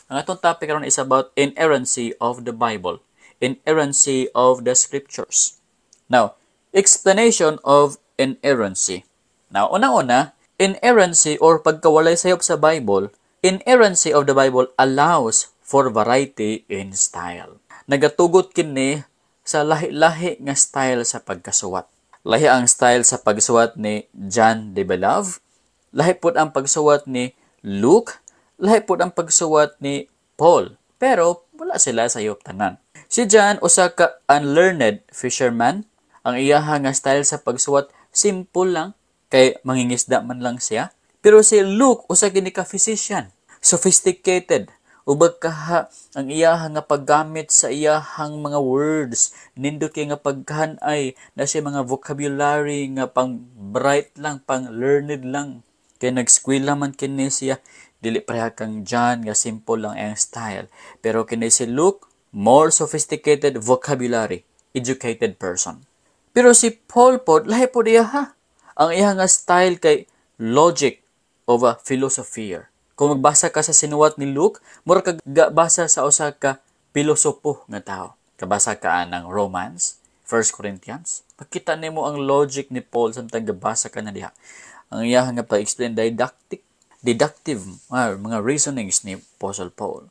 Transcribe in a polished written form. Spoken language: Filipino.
Ang atong topic karon is about inerrancy of the Bible, inerrancy of the scriptures. Now, explanation of inerrancy. Now, unang-una, inerrancy or pagkawalay sayop sa Bible, inerrancy of the Bible allows for variety in style. Nagatugot kini sa lahi-lahi nga style sa pagkasuwat. Lahi ang style sa pagsuwat ni John de Belove, lahi po ang pagsuwat ni Luke, lahi po ang pagsuwat ni Paul. Pero wala sila sa iyop tanan. Si John usa ka unlearned fisherman. Ang iyaha nga style sa pagsuwat simple lang kay mangingisda man lang siya. Pero si Luke usa kini ka physician, sophisticated. Ubag kaha ang iyaha nga paggamit sa iyahang mga words. Nindot kay nga pagkanay na siya mga vocabulary nga pang bright lang, pang learned lang. Kay nag-skwela man kini siya. Dili pareha kang John nga simple lang ang style. Pero kini si Luke, more sophisticated vocabulary, educated person. Pero si Paul po, lahi po diya ha. Ang iya nga style kay logic of a philosopher. Kung magbasa ka sa sinuwat ni Luke, mura ka basa sa usa ka pilosopo nga tao. Kabasa ka ng Romans, 1 Corinthians. Makita nimo ang logic ni Paul samtang gabasa ka na diha. Ang iya nga pa-explain deductive mga reasonings ni Apostle Paul.